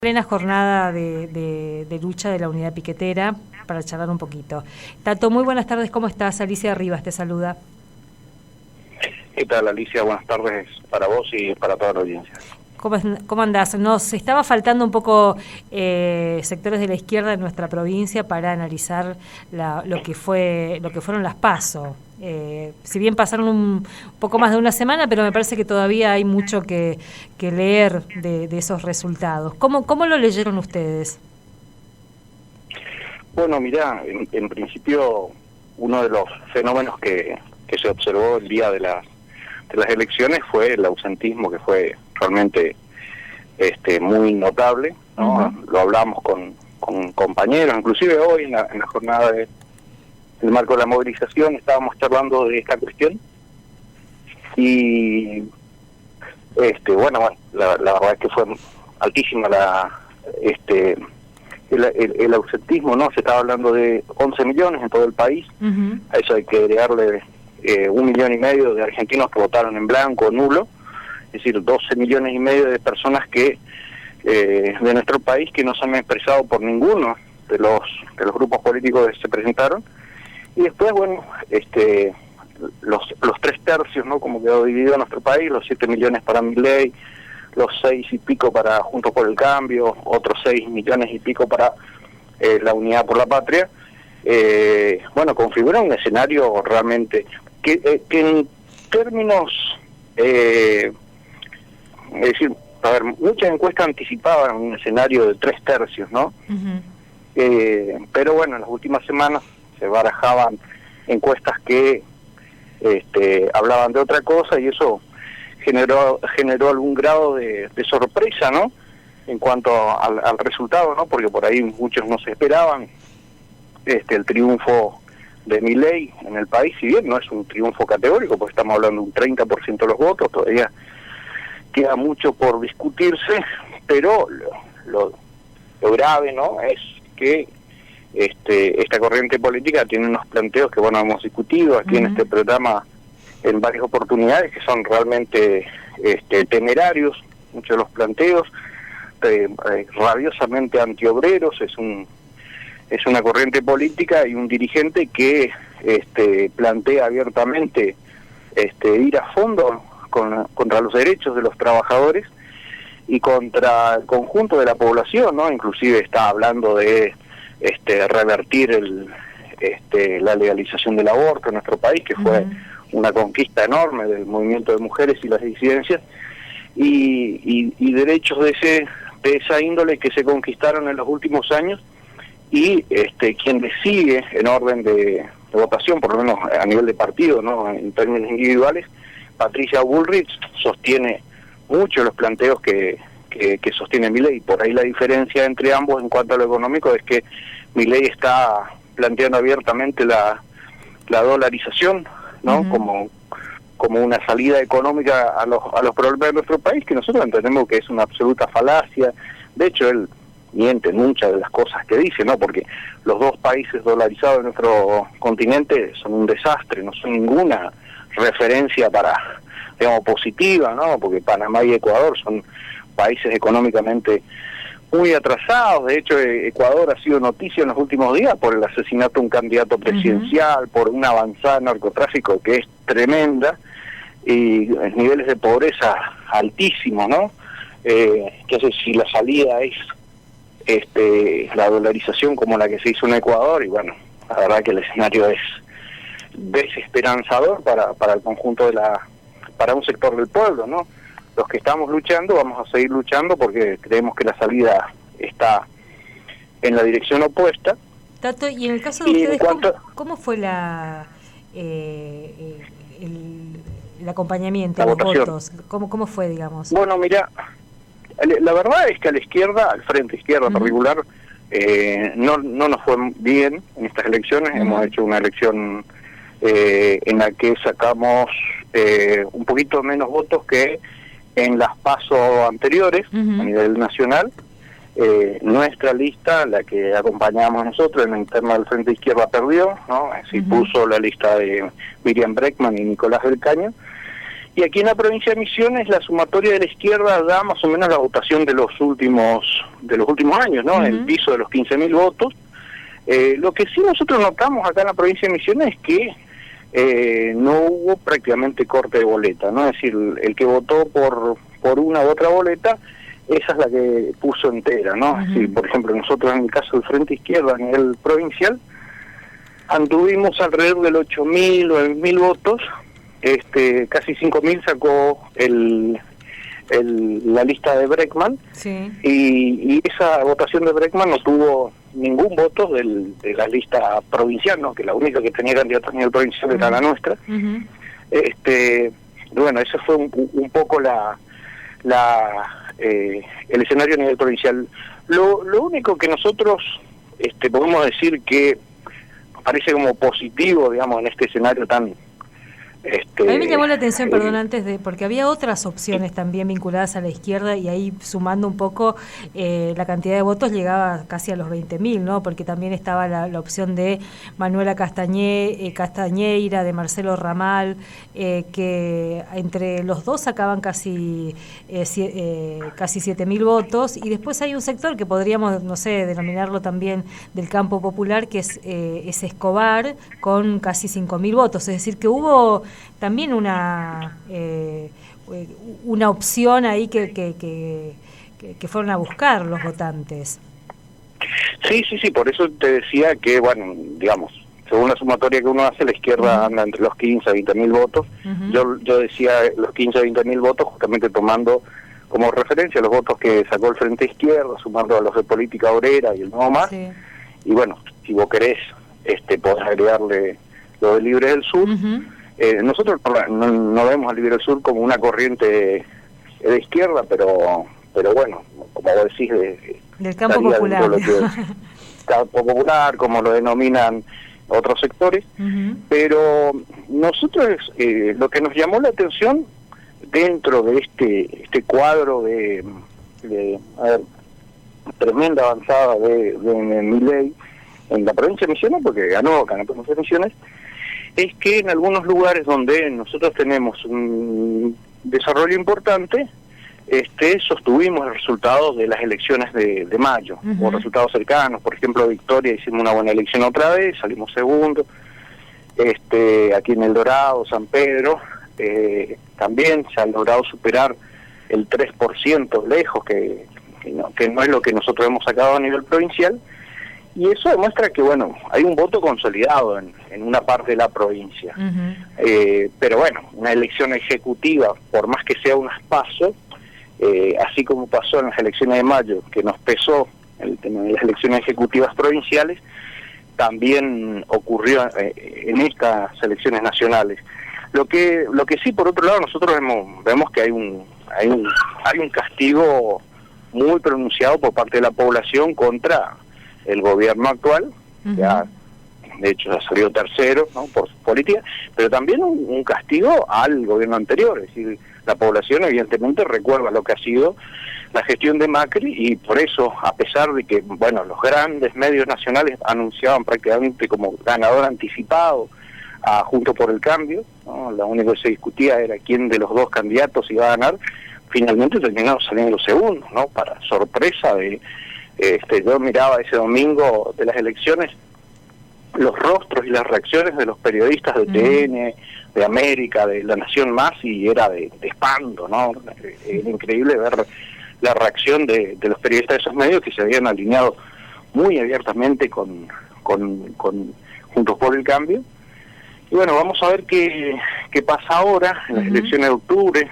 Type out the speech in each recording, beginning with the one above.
Plena jornada de lucha de la unidad piquetera para charlar un poquito. Tato, muy buenas tardes, ¿cómo estás? Alicia Rivas te saluda. ¿Qué tal, Alicia? Buenas tardes para vos y para toda la audiencia. ¿Cómo andás? Nos estaba faltando un poco sectores de la izquierda de nuestra provincia para analizar lo que fueron las PASO. Si bien pasaron un poco más de una semana, pero me parece que todavía hay mucho que leer de esos resultados. ¿Cómo lo leyeron ustedes? Bueno, mirá, en principio uno de los fenómenos que se observó el día de las elecciones fue el ausentismo, que fue realmente muy notable, ¿no? Uh-huh. Lo hablamos con compañeros, inclusive hoy en la jornada en el marco de la movilización estábamos charlando de esta cuestión y bueno, la verdad es que fue altísima el ausentismo, ¿no? Se estaba hablando de 11 millones en todo el país. Uh-huh. A eso hay que agregarle 1,5 millones de argentinos que votaron en blanco o nulo, es decir, 12,5 millones de personas que de nuestro país que no se han expresado por ninguno de los grupos políticos que se presentaron. Y después, bueno, los 3/3, ¿no? Como quedó dividido nuestro país, los 7 millones para Milei, los 6 y pico para Juntos por el Cambio, otros 6 millones y pico para la Unidad por la Patria. Bueno, configura un escenario realmente que en términos, es decir, a ver, muchas encuestas anticipaban un escenario de 3/3, ¿no? Uh-huh. Pero bueno, en las últimas semanas se barajaban encuestas que hablaban de otra cosa y eso generó algún grado de sorpresa, ¿no? En cuanto al resultado, ¿no? Porque por ahí muchos no se esperaban el triunfo de Milei en el país, si bien no es un triunfo categórico, porque estamos hablando de un 30% de los votos, todavía queda mucho por discutirse, pero lo grave, ¿no? Es que esta corriente política tiene unos planteos que, bueno, hemos discutido aquí, uh-huh, en este programa en varias oportunidades, que son realmente temerarios, muchos de los planteos, rabiosamente antiobreros. Es una corriente política y un dirigente que plantea abiertamente ir a fondo contra los derechos de los trabajadores y contra el conjunto de la población, ¿no? Inclusive está hablando de revertir la legalización del aborto en nuestro país, que fue una conquista enorme del movimiento de mujeres y las disidencias, y derechos de esa índole que se conquistaron en los últimos años, y quien le sigue en orden de votación, por lo menos a nivel de partido, ¿no? En términos individuales, Patricia Bullrich sostiene mucho los planteos que sostiene Milei. Por ahí la diferencia entre ambos en cuanto a lo económico es que Milei está planteando abiertamente la dolarización, ¿no? Uh-huh. como una salida económica a los problemas de nuestro país, que nosotros entendemos que es una absoluta falacia. De hecho, él miente muchas de las cosas que dice, ¿no? Porque los dos países dolarizados de nuestro continente son un desastre, no son ninguna referencia positiva, ¿no? Porque Panamá y Ecuador son países económicamente muy atrasados. De hecho, Ecuador ha sido noticia en los últimos días por el asesinato de un candidato presidencial, uh-huh, por una avanzada en narcotráfico que es tremenda, y niveles de pobreza altísimos, ¿no? Entonces, si la salida es la dolarización como la que se hizo en Ecuador, y bueno, la verdad que el escenario es desesperanzador para el conjunto para un sector del pueblo, ¿no? Los que estamos luchando vamos a seguir luchando porque creemos que la salida está en la dirección opuesta. Tato, y en el caso de ustedes, ¿cómo fue el acompañamiento, los votos? ¿Cómo fue, digamos? Bueno, mira, la verdad es que a la izquierda, al frente izquierda, uh-huh, particular, no nos fue bien en estas elecciones. Uh-huh. Hemos hecho una elección en la que sacamos un poquito menos votos que en las PASO anteriores, uh-huh, a nivel nacional. Nuestra lista, la que acompañamos nosotros en la interna del Frente Izquierda, perdió, ¿no? Así, uh-huh, puso la lista de Miriam Bregman y Nicolás del Caño, Y aquí en la provincia de Misiones la sumatoria de la izquierda da más o menos la votación de los últimos años, ¿no? El piso de los 15.000 votos. Lo que sí nosotros notamos acá en la provincia de Misiones es que no hubo prácticamente corte de boleta, ¿no? Es decir, el que votó por una u otra boleta, esa es la que puso entera, ¿no? Es decir, por ejemplo, nosotros en el caso del Frente Izquierda a nivel provincial, anduvimos alrededor del 8.000 o 9.000 votos, casi 5.000 sacó la lista de Bregman, sí. y esa votación de Bregman no tuvo ningún voto de la lista provincial, ¿no? Que la única que tenía candidato a nivel provincial era la nuestra. Bueno, ese fue un poco el escenario a nivel provincial. Lo único que nosotros podemos decir que parece como positivo, digamos, en este escenario tan... A mí me llamó la atención, perdón, porque había otras opciones también vinculadas a la izquierda, y ahí sumando un poco la cantidad de votos llegaba casi a los 20.000, ¿no? Porque también estaba la opción de Manuela Castañeira, de Marcelo Ramal, que entre los dos sacaban casi 7.000 votos, y después hay un sector que podríamos, no sé, denominarlo también del campo popular, que es Escobar, con casi 5.000 votos, es decir, que hubo también una opción ahí que fueron a buscar los votantes. Sí, por eso te decía que, bueno, digamos, según la sumatoria que uno hace, la izquierda anda entre los 15 a 20.000 votos. Yo decía los 15 a 20.000 votos justamente tomando como referencia los votos que sacó el Frente Izquierda, sumando a los de Política Obrera y el Nuevo Más. Sí. Y bueno, si vos querés, podés agregarle lo de Libre del Sur. Nosotros no vemos a Libre del Sur como una corriente de izquierda, pero bueno, como vos decís, del campo popular. Campo popular, como lo denominan otros sectores. Pero nosotros, lo que nos llamó la atención dentro de este cuadro de tremenda avanzada de Milei en la provincia de Misiones, porque ganó acá en la provincia de Misiones, es que en algunos lugares donde nosotros tenemos un desarrollo importante, sostuvimos los resultados de las elecciones de mayo, o resultados cercanos. Por ejemplo, Victoria hicimos una buena elección otra vez, salimos segundo. Aquí en El Dorado, San Pedro, también se ha logrado superar el 3% lejos, que no es lo que nosotros hemos sacado a nivel provincial. Y eso demuestra que, bueno, hay un voto consolidado en una parte de la provincia. Pero bueno, una elección ejecutiva, por más que sea unas PASO, así como pasó en las elecciones de mayo, que nos pesó el tema de las elecciones ejecutivas provinciales, también ocurrió en estas elecciones nacionales. Lo que sí, por otro lado, nosotros vemos que hay un castigo muy pronunciado por parte de la población contra el gobierno actual, ya de hecho ha salido tercero, ¿no?, por su política, pero también un castigo al gobierno anterior. Es decir, la población evidentemente recuerda lo que ha sido la gestión de Macri, y por eso, a pesar de que, bueno, los grandes medios nacionales anunciaban prácticamente como ganador anticipado a Juntos por el Cambio, ¿no?, lo único que se discutía era quién de los dos candidatos iba a ganar, finalmente terminaron saliendo los segundos, ¿no?, para sorpresa de... yo miraba ese domingo de las elecciones los rostros y las reacciones de los periodistas de TN, de América, de La Nación Más, y era de espanto, ¿no? Era increíble ver la reacción de los periodistas de esos medios, que se habían alineado muy abiertamente con Juntos por el Cambio. Y bueno, vamos a ver qué pasa ahora en las elecciones de octubre.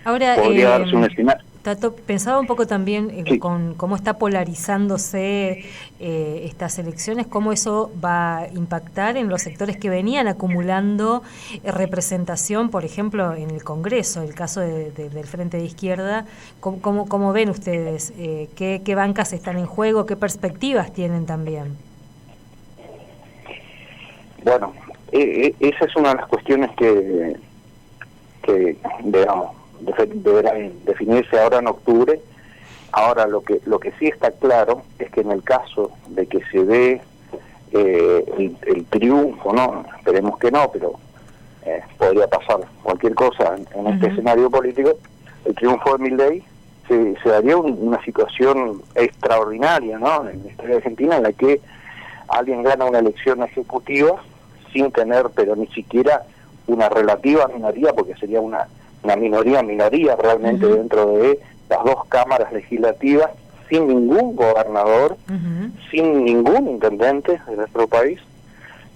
Ahora, podría darse un escenario. Tato, pensaba un poco también con cómo está polarizándose estas elecciones, cómo eso va a impactar en los sectores que venían acumulando representación, por ejemplo, en el Congreso, el caso del Frente de Izquierda. ¿Cómo ven ustedes? ¿Qué bancas están en juego? ¿Qué perspectivas tienen también? Bueno, esa es una de las cuestiones que digamos, deberán definirse ahora en octubre. Ahora lo que sí está claro es que en el caso de que se dé el triunfo, no, esperemos que no, pero podría pasar cualquier cosa en este escenario político, el triunfo de Milei se daría una situación extraordinaria, ¿no?, en la historia argentina, en la que alguien gana una elección ejecutiva sin tener, pero ni siquiera una relativa minoría, porque sería una minoría realmente dentro de las dos cámaras legislativas, sin ningún gobernador, sin ningún intendente de nuestro país.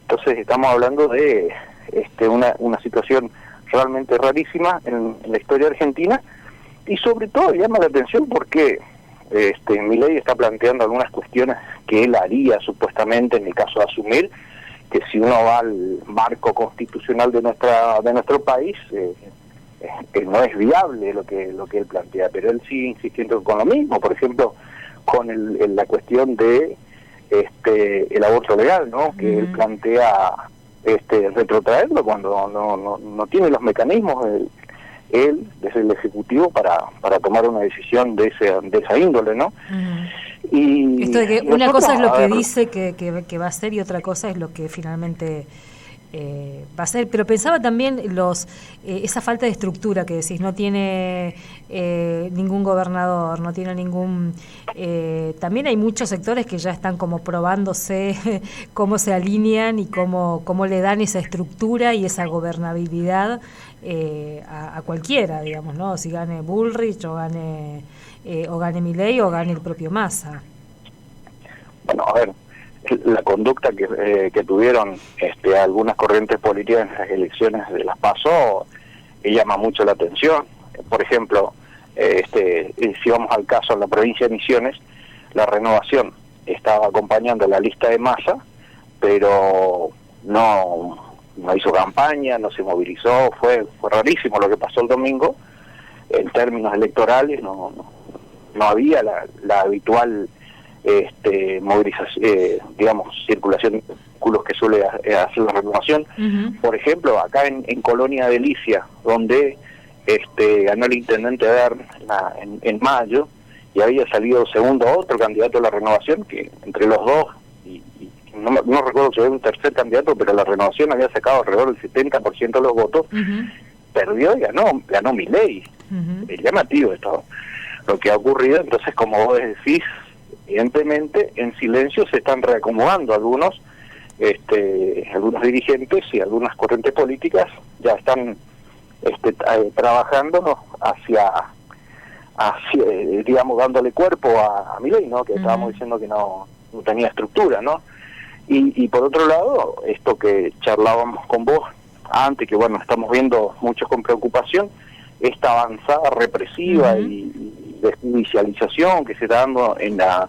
Entonces estamos hablando de una situación realmente rarísima en la historia argentina, y sobre todo llama la atención porque Milei está planteando algunas cuestiones que él haría supuestamente en el caso de asumir, que si uno va al marco constitucional de nuestro país, no es viable lo que él plantea, pero él sigue insistiendo con lo mismo. Por ejemplo, con la cuestión de el aborto legal, ¿no?, que él plantea retrotraerlo cuando no tiene los mecanismos él desde el Ejecutivo para tomar una decisión de esa índole, ¿no? Y esto de que una cosa es lo que dice que va a hacer y otra cosa es lo que finalmente va a ser. Pero pensaba también esa falta de estructura que decís, no tiene ningún gobernador, no tiene ningún... también hay muchos sectores que ya están como probándose cómo se alinean y cómo le dan esa estructura y esa gobernabilidad a cualquiera, digamos, ¿no? Si gane Bullrich o gane Milei o gane el propio Massa. Bueno, a ver, la conducta que tuvieron algunas corrientes políticas en las elecciones de las PASO llama mucho la atención. Por ejemplo, si vamos al caso en la provincia de Misiones, la Renovación estaba acompañando la lista de Massa, pero no hizo campaña, no se movilizó. Fue rarísimo lo que pasó el domingo. En términos electorales no había la habitual movilización, circulación de vehículos que suele hacer la Renovación. Por ejemplo, acá en Colonia Delicia, donde ganó el intendente Ver en mayo, y había salido segundo otro candidato a la Renovación, que entre los dos, y no recuerdo si había un tercer candidato, pero la Renovación había sacado alrededor del 70% de los votos, perdió y ganó Milei. Es llamativo esto, lo que ha ocurrido. Entonces, como vos decís, evidentemente en silencio se están reacomodando algunos dirigentes y algunas corrientes políticas ya están trabajando hacia dándole cuerpo a Milei, ¿no?, que estábamos diciendo que no tenía estructura, ¿no? Y por otro lado, esto que charlábamos con vos antes, que bueno, estamos viendo muchos con preocupación, esta avanzada represiva y de judicialización que se está dando en la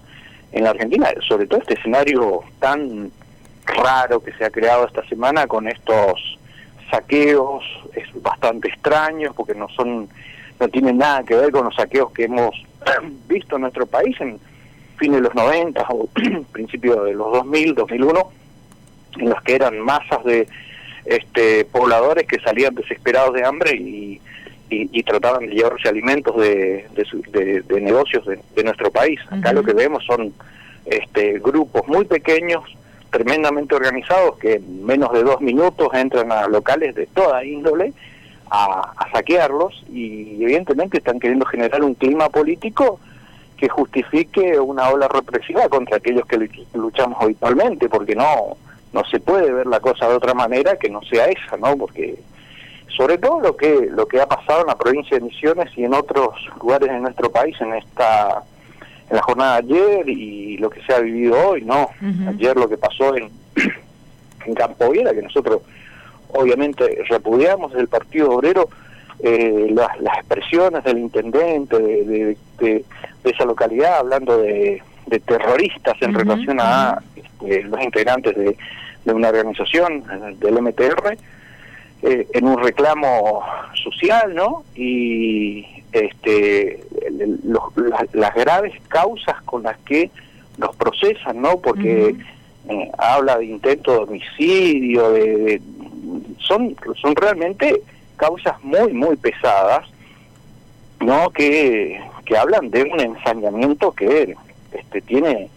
Argentina, sobre todo este escenario tan raro que se ha creado esta semana con estos saqueos, es bastante extraños porque no tienen nada que ver con los saqueos que hemos visto en nuestro país en fines de los 90 o principios de los 2001, en los que eran masas de pobladores que salían desesperados de hambre y trataban de llevarse alimentos de negocios de nuestro país. Acá lo que vemos son grupos muy pequeños, tremendamente organizados, que en menos de 2 minutos entran a locales de toda índole a saquearlos, y evidentemente están queriendo generar un clima político que justifique una ola represiva contra aquellos que luchamos habitualmente, porque no se puede ver la cosa de otra manera que no sea esa, ¿no? Porque sobre todo lo que ha pasado en la provincia de Misiones y en otros lugares de nuestro país en la jornada de ayer y lo que se ha vivido hoy, ¿no? Ayer lo que pasó en Campo Viera, que nosotros obviamente repudiamos del Partido Obrero, las expresiones del intendente de esa localidad hablando de terroristas en relación a los integrantes de una organización, del MTR, en un reclamo social, ¿no? Y las graves causas con las que los procesan, ¿no? Porque habla de intento de homicidio, son realmente causas muy, muy pesadas, ¿no? Que hablan de un ensañamiento que tiene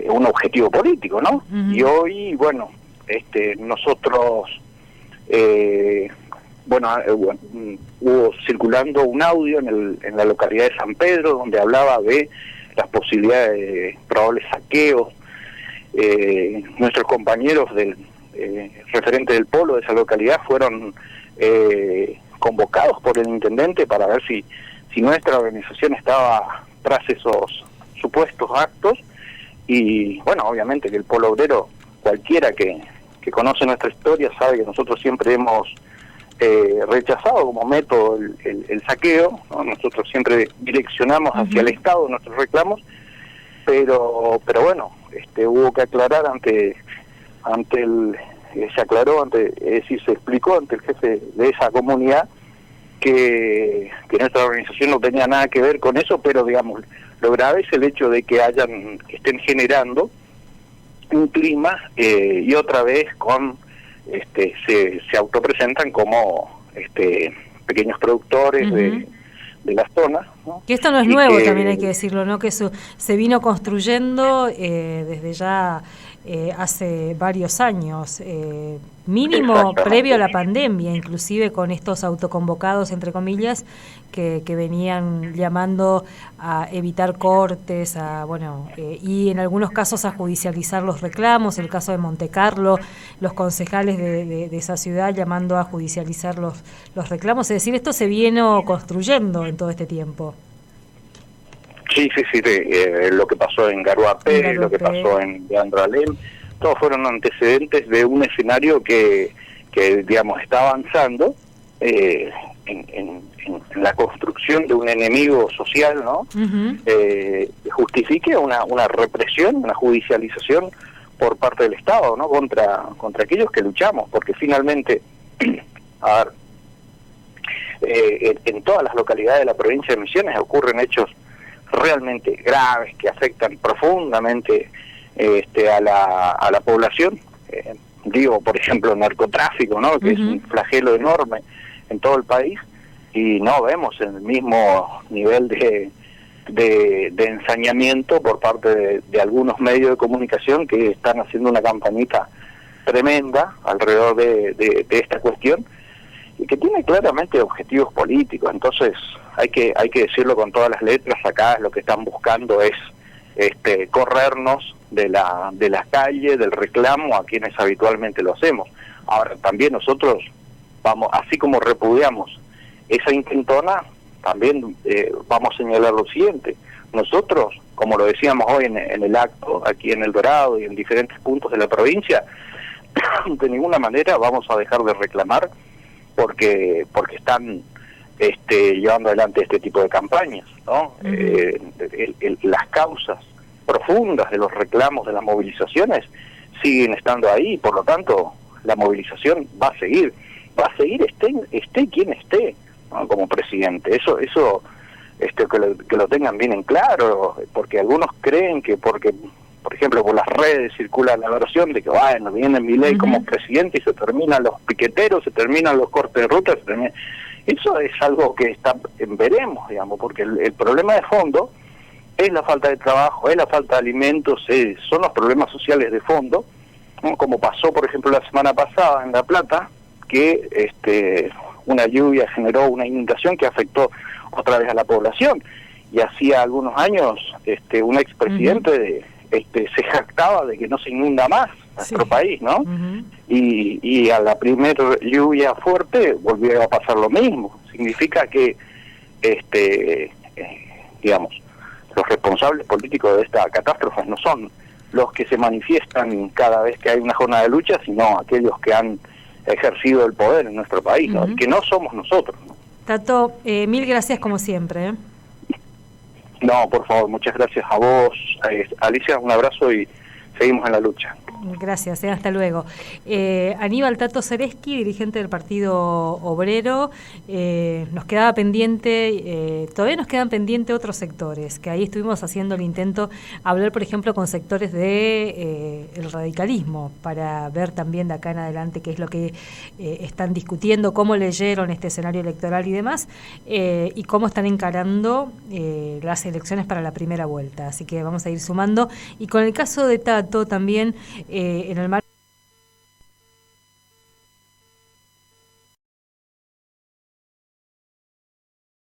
un objetivo político, ¿no? Y hoy, bueno, nosotros hubo circulando un audio en la localidad de San Pedro donde hablaba de las posibilidades de probables saqueos. Nuestros compañeros referentes del polo de esa localidad fueron convocados por el intendente para ver si nuestra organización estaba tras esos supuestos actos. Y bueno, obviamente que el polo obrero, cualquiera que conoce nuestra historia sabe que nosotros siempre hemos rechazado como método el saqueo, ¿no? Nosotros siempre direccionamos hacia el Estado nuestros reclamos, pero bueno, hubo que aclarar se explicó ante el jefe de esa comunidad que nuestra organización no tenía nada que ver con eso, pero digamos, lo grave es el hecho de que estén generando un clima y otra vez se autopresentan como pequeños productores de la zona, ¿no? Que esto no es nuevo, también hay que decirlo, ¿no? Que eso se vino construyendo desde ya hace varios años, mínimo previo a la pandemia, inclusive con estos autoconvocados, entre comillas, que venían llamando a evitar cortes, y en algunos casos a judicializar los reclamos. El caso de Montecarlo, los concejales de esa ciudad llamando a judicializar los reclamos. Es decir, esto se vino construyendo en todo este tiempo. Sí, lo que pasó en Garuapé, lo que pasó en Andralén, todos fueron antecedentes de un escenario que digamos, está avanzando en la construcción de un enemigo social, ¿no? Justifique una represión, una judicialización por parte del Estado, ¿no? Contra aquellos que luchamos, porque finalmente, en todas las localidades de la provincia de Misiones ocurren hechos realmente graves que afectan profundamente a la población. Digo, por ejemplo, narcotráfico, ¿no? Que es un flagelo enorme en todo el país, y no vemos el mismo nivel de ensañamiento por parte de algunos medios de comunicación que están haciendo una campañita tremenda alrededor de esta cuestión, y que tiene claramente objetivos políticos. Entonces hay que decirlo con todas las letras. Acá lo que están buscando es corrernos de la calle, del reclamo a quienes habitualmente lo hacemos. Ahora, también nosotros vamos, así como repudiamos esa intentona, también vamos a señalar lo siguiente: nosotros, como lo decíamos hoy en el acto aquí en El Dorado y en diferentes puntos de la provincia, de ninguna manera vamos a dejar de reclamar porque están llevando adelante este tipo de campañas, ¿no? Las causas profundas de los reclamos, de las movilizaciones, siguen estando ahí, por lo tanto la movilización va a seguir esté quien esté, ¿no? Como presidente. Eso que lo tengan bien en claro, porque algunos creen que porque, por ejemplo, por las redes circula la versión de que viene Milei como presidente y se terminan los piqueteros, se terminan los cortes de ruta, eso es algo que veremos, digamos, porque el problema de fondo es la falta de trabajo, es la falta de alimentos, son los problemas sociales de fondo, ¿no? Como pasó, por ejemplo, la semana pasada en La Plata, que una lluvia generó una inundación que afectó otra vez a la población, y hacía algunos años un expresidente se jactaba de que no se inunda más nuestro país, ¿no? Y a la primera lluvia fuerte volvió a pasar lo mismo. Significa que digamos, los responsables políticos de esta catástrofe no son los que se manifiestan cada vez que hay una jornada de lucha, sino aquellos que han ejercido el poder en nuestro país, ¿no? Que no somos nosotros, ¿no? Tato, mil gracias como siempre. No, por favor, muchas gracias a vos, Alicia, un abrazo y seguimos en la lucha. Gracias, hasta luego. Aníbal Tato Seresky, dirigente del Partido Obrero. Nos quedaba pendiente, todavía nos quedan pendientes otros sectores, que ahí estuvimos haciendo el intento, hablar por ejemplo con sectores de el radicalismo, para ver también de acá en adelante qué es lo que están discutiendo, cómo leyeron este escenario electoral y demás, y cómo están encarando las elecciones para la primera vuelta. Así que vamos a ir sumando. Y con el caso de Tato también, en el marco